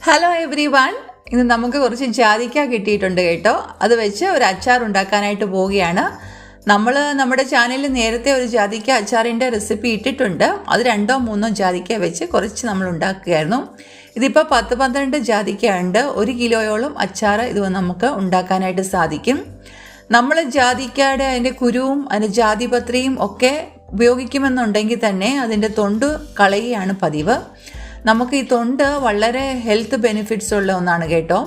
Hello every one, ഇന്ന് നമുക്ക് കുറച്ച് ജാതിക്ക കിട്ടിയിട്ടുണ്ട് കേട്ടോ. അത് വെച്ച് ഒരു അച്ചാർ ഉണ്ടാക്കാനായിട്ട് പോവുകയാണ്. നമ്മുടെ ചാനലിൽ നേരത്തെ ഒരു ജാതിക്ക അച്ചാറിൻ്റെ റെസിപ്പി ഇട്ടിട്ടുണ്ട്. അത് 2-3 ജാതിക്ക വെച്ച് കുറച്ച് നമ്മൾ ഉണ്ടാക്കുകയായിരുന്നു. ഇതിപ്പോൾ 10-12 ജാതിക്ക ഉണ്ട്. 1 കിലോയോളം അച്ചാർ ഇത് നമുക്ക് ഉണ്ടാക്കാനായിട്ട് സാധിക്കും. നമ്മൾ ജാതിക്കയുടെ അതിൻ്റെ കുരുവും അതിൻ്റെ ജാതിപത്രിയും ഒക്കെ ഉപയോഗിക്കുമെന്നുണ്ടെങ്കിൽ തന്നെ അതിൻ്റെ തൊണ്ട് കളയുകയാണ് പതിവ്. നമുക്ക് ഈ തൊണ്ട് വളരെ ഹെൽത്ത് ബെനിഫിറ്റ്സ് ഉള്ള ഒന്നാണ് കേട്ടോ.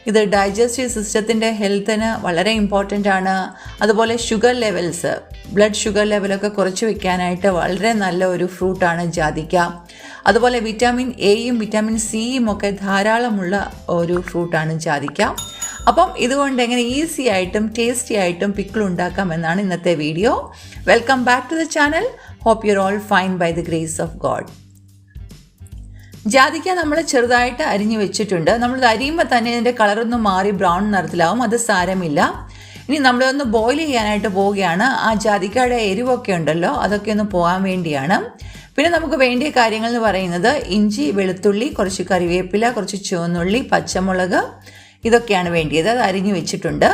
ഇത് ഡൈജസ്റ്റീവ് സിസ്റ്റത്തിൻ്റെ ഹെൽത്തിന് വളരെ ഇമ്പോർട്ടൻ്റ് ആണ്. അതുപോലെ ബ്ലഡ് ഷുഗർ ലെവലൊക്കെ കുറച്ച് വയ്ക്കാനായിട്ട് വളരെ നല്ല ഒരു ഫ്രൂട്ടാണ് ജാതിക്ക. അതുപോലെ വിറ്റാമിൻ എയും വിറ്റാമിൻ സിയും ഒക്കെ ധാരാളമുള്ള ഒരു ഫ്രൂട്ടാണ് ജാതിക്ക. അപ്പം ഇതുകൊണ്ട് എങ്ങനെ ഈസി ആയിട്ടും ടേസ്റ്റി ആയിട്ടും പിക്കിൾ ഉണ്ടാക്കാം എന്നാണ് ഇന്നത്തെ വീഡിയോ. Welcome back to the channel. Hope you are all fine by the grace of God. ജാതിക്ക നമ്മൾ ചെറുതായിട്ട് അരിഞ്ഞു വെച്ചിട്ടുണ്ട്. നമ്മൾ അരിയുമ്പോൾ തന്നെ ഇതിൻ്റെ കളറൊന്നും മാറി ബ്രൗൺ നിറത്തിലാവും. അത് സാരമില്ല. ഇനി നമ്മളൊന്ന് ബോയിൽ ചെയ്യാനായിട്ട് പോവുകയാണ്. ആ ജാതിക്കയുടെ എരിവൊക്കെ ഉണ്ടല്ലോ, അതൊക്കെ ഒന്ന് പോകാൻ വേണ്ടിയാണ്. പിന്നെ നമുക്ക് വേണ്ടിയ കാര്യങ്ങൾ എന്ന് പറയുന്നത് ഇഞ്ചി, വെളുത്തുള്ളി, കുറച്ച് കറിവേപ്പില, കുറച്ച് ചുവന്നുള്ളി, പച്ചമുളക്, ഇതൊക്കെയാണ് വേണ്ടിയത്. അത് അരിഞ്ഞു വെച്ചിട്ടുണ്ട്.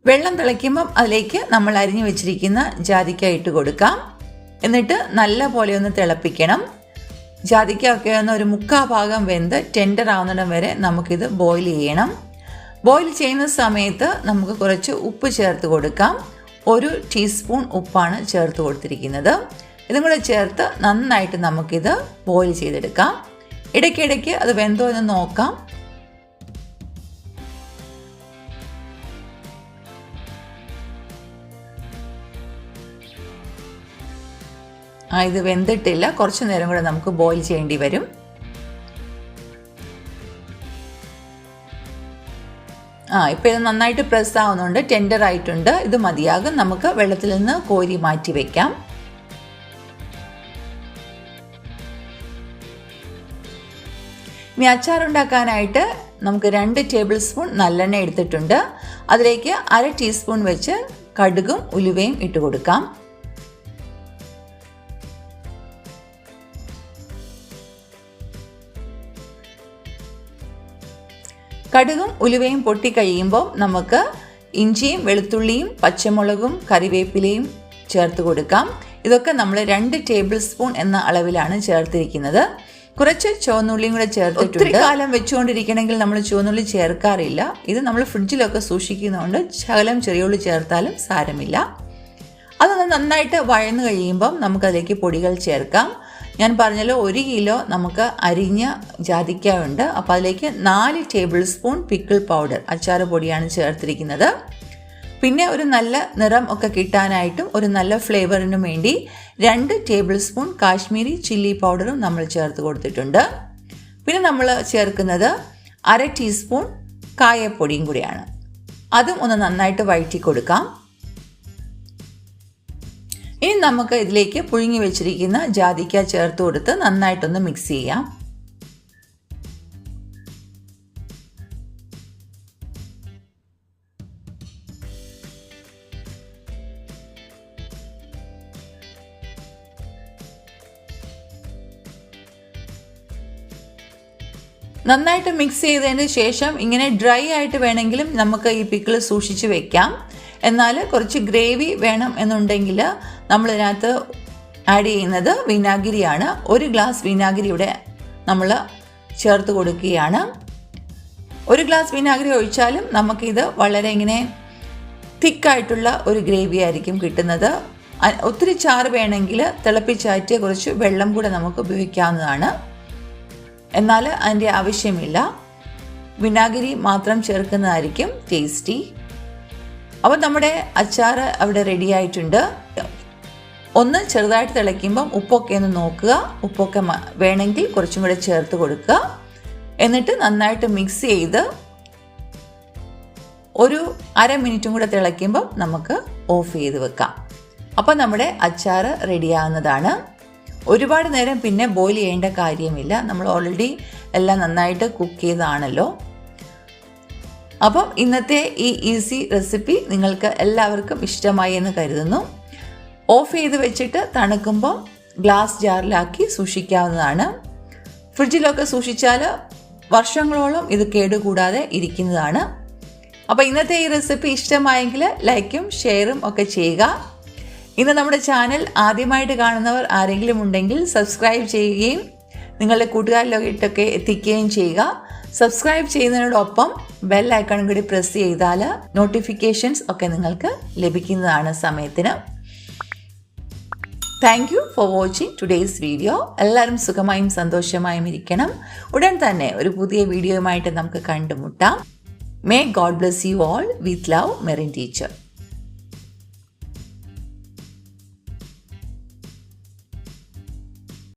വെള്ളം തിളയ്ക്കുമ്പം അതിലേക്ക് നമ്മൾ അരിഞ്ഞു വെച്ചിരിക്കുന്ന ജാതിക്ക ഇട്ട് കൊടുക്കാം. എന്നിട്ട് നല്ല പോലെ ഒന്ന് തിളപ്പിക്കണം. ജാതിക്കയൊക്കെ ഒന്ന് ഒരു 3/4 ഭാഗം വെന്ത് ടെൻഡർ ആവുന്നിടം വരെ നമുക്കിത് ബോയിൽ ചെയ്യണം. ബോയിൽ ചെയ്യുന്ന സമയത്ത് നമുക്ക് കുറച്ച് ഉപ്പ് ചേർത്ത് കൊടുക്കാം. 1 ടീസ്പൂൺ ഉപ്പാണ് ചേർത്ത് കൊടുത്തിരിക്കുന്നത്. ഇതും കൂടെ ചേർത്ത് നന്നായിട്ട് നമുക്കിത് ബോയിൽ ചെയ്തെടുക്കാം. ഇടയ്ക്കിടയ്ക്ക് അത് വെന്തോ എന്ന് നോക്കാം. ഇത് വെന്തിട്ടില്ല. കുറച്ച് നേരം കൂടെ നമുക്ക് ബോയിൽ ചെയ്യേണ്ടി വരും. ഇപ്പോൾ ഇത് നന്നായിട്ട് പ്രസ് ആവുന്നുണ്ട്, ടെൻഡർ ആയിട്ടുണ്ട്. ഇത് മതിയാകും. നമുക്ക് വെള്ളത്തിൽ നിന്ന് കോരി മാറ്റി വയ്ക്കാം. ഇനി അച്ചാർ ഉണ്ടാക്കാനായിട്ട് നമുക്ക് 2 ടേബിൾ സ്പൂൺ നല്ലെണ്ണ എടുത്തിട്ടുണ്ട്. അതിലേക്ക് 1/2 ടീസ്പൂൺ വെച്ച് കടുകും ഉലുവയും ഇട്ട് കൊടുക്കാം. കടുകും ഉലുവയും പൊട്ടിക്കഴിയുമ്പോൾ നമുക്ക് ഇഞ്ചിയും വെളുത്തുള്ളിയും പച്ചമുളകും കറിവേപ്പിലയും ചേർത്ത് കൊടുക്കാം. ഇതൊക്കെ നമ്മൾ 2 ടേബിൾ സ്പൂൺ എന്ന അളവിലാണ് ചേർത്തിരിക്കുന്നത്. കുറച്ച് ചുവന്നുള്ളിയും കൂടെ ചേർത്തിട്ടുണ്ട്. ഒത്തിരി കാലം വെച്ചുകൊണ്ടിരിക്കണമെങ്കിൽ നമ്മൾ ചുവന്നുള്ളി ചേർക്കാറില്ല. ഇത് നമ്മൾ ഫ്രിഡ്ജിലൊക്കെ സൂക്ഷിക്കുന്നതുകൊണ്ട് ശകലം ചെറിയുള്ളി ചേർത്താലും സാരമില്ല. അതൊന്ന് നന്നായിട്ട് വഴന്നു കഴിയുമ്പം നമുക്കതിലേക്ക് പൊടികൾ ചേർക്കാം. ഞാൻ പറഞ്ഞല്ലോ 1 കിലോ നമുക്ക് അരിഞ്ഞ ജാതിക്ക ഉണ്ട്. അപ്പോൾ അതിലേക്ക് 4 ടേബിൾ സ്പൂൺ പിക്കിൾ പൗഡർ, അച്ചാർ പൊടിയാണ് ചേർത്തിരിക്കുന്നത്. പിന്നെ ഒരു നല്ല നിറം ഒക്കെ കിട്ടാനായിട്ടും ഒരു നല്ല ഫ്ലേവറിനും വേണ്ടി 2 ടേബിൾ സ്പൂൺ കാശ്മീരി ചില്ലി പൗഡറും നമ്മൾ ചേർത്ത് കൊടുത്തിട്ടുണ്ട്. പിന്നെ നമ്മൾ ചേർക്കുന്നത് 1/2 ടീസ്പൂൺ കായപ്പൊടിയും കൂടിയാണ്. അതും ഒന്ന് നന്നായിട്ട് വഴറ്റി കൊടുക്കാം. ഇനി നമുക്ക് ഇതിലേക്ക് പുഴുങ്ങി വെച്ചിരിക്കുന്ന ജാതിക്ക ചേർത്ത് കൊടുത്ത് നന്നായിട്ടൊന്ന് മിക്സ് ചെയ്യാം. നന്നായിട്ട് മിക്സ് ചെയ്തതിന് ശേഷം ഇങ്ങനെ ഡ്രൈ ആയിട്ട് വേണമെങ്കിലും നമുക്ക് ഈ പിക്കിൾ സൂക്ഷിച്ച് വെക്കാം. എന്നാൽ കുറച്ച് ഗ്രേവി വേണം എന്നുണ്ടെങ്കിൽ നമ്മളിതിനകത്ത് ആഡ് ചെയ്യുന്നത് വിനാഗിരിയാണ്. 1 ഗ്ലാസ് വിനാഗിരി ഇവിടെ നമ്മൾ ചേർത്ത് കൊടുക്കുകയാണ്. 1 ഗ്ലാസ് വിനാഗിരി ഒഴിച്ചാലും നമുക്കിത് വളരെ ഇങ്ങനെ തിക്കായിട്ടുള്ള ഒരു ഗ്രേവി ആയിരിക്കും കിട്ടുന്നത്. ഒത്തിരി ചാറ് വേണമെങ്കിൽ തിളപ്പിച്ചാറ്റിയ കുറച്ച് വെള്ളം കൂടെ നമുക്ക് ഉപയോഗിക്കാവുന്നതാണ്. എന്നാൽ അതിൻ്റെ ആവശ്യമില്ല. വിനാഗിരി മാത്രം ചേർക്കുന്നതായിരിക്കും ടേസ്റ്റി. അപ്പോൾ നമ്മുടെ അച്ചാർ അവിടെ റെഡി ആയിട്ടുണ്ട്. ഒന്ന് ചെറുതായിട്ട് തിളയ്ക്കുമ്പം ഉപ്പൊക്കെ ഒന്ന് നോക്കുക. ഉപ്പൊക്കെ വേണമെങ്കിൽ കുറച്ചും കൂടെ ചേർത്ത് കൊടുക്കുക. എന്നിട്ട് നന്നായിട്ട് മിക്സ് ചെയ്ത് ഒരു 1/2 മിനിറ്റും കൂടെ തിളയ്ക്കുമ്പം നമുക്ക് ഓഫ് ചെയ്ത് വെക്കാം. അപ്പോൾ നമ്മുടെ അച്ചാർ റെഡിയാകുന്നതാണ്. ഒരുപാട് നേരം പിന്നെ ബോയിൽ ചെയ്യേണ്ട കാര്യമില്ല. നമ്മൾ ഓൾറെഡി എല്ലാം നന്നായിട്ട് കുക്ക് ചെയ്തതാണല്ലോ. അപ്പം ഇന്നത്തെ ഈ ഈസി റെസിപ്പി നിങ്ങൾക്ക് എല്ലാവർക്കും ഇഷ്ടമായി എന്ന് കരുതുന്നു. ഓഫ് ചെയ്ത് വെച്ചിട്ട് തണുക്കുമ്പോൾ ഗ്ലാസ് ജാറിലാക്കി സൂക്ഷിക്കാവുന്നതാണ്. ഫ്രിഡ്ജിലൊക്കെ സൂക്ഷിച്ചാൽ വർഷങ്ങളോളം ഇത് കേടുകൂടാതെ ഇരിക്കുന്നതാണ്. അപ്പോൾ ഇന്നത്തെ ഈ റെസിപ്പി ഇഷ്ടമായെങ്കിൽ ലൈക്കും ഷെയറും ഒക്കെ ചെയ്യുക. ഇന്ന് നമ്മുടെ ചാനൽ ആദ്യമായിട്ട് കാണുന്നവർ ആരെങ്കിലും ഉണ്ടെങ്കിൽ സബ്സ്ക്രൈബ് ചെയ്യുകയും നിങ്ങളുടെ കൂട്ടുകാരിലൊക്കെ എത്തിക്കുകയും ചെയ്യുക. സബ്സ്ക്രൈബ് ചെയ്യുന്നതിനോടൊപ്പം ബെൽ ഐക്കണും കൂടി പ്രസ് ചെയ്താൽ നോട്ടിഫിക്കേഷൻസ് ഒക്കെ നിങ്ങൾക്ക് ലഭിക്കുന്നതാണ് സമയത്തിന്. Thank you for watching today's video. എല്ലാവരും സുഖമായും സന്തോഷമായും ഇരിക്കണം. ഉടൻ തന്നെ ഒരു പുതിയ വീഡിയോയുമായിട്ട് നമുക്ക് കണ്ടുമുട്ടാം. May God bless you all with love, Merin Teacher.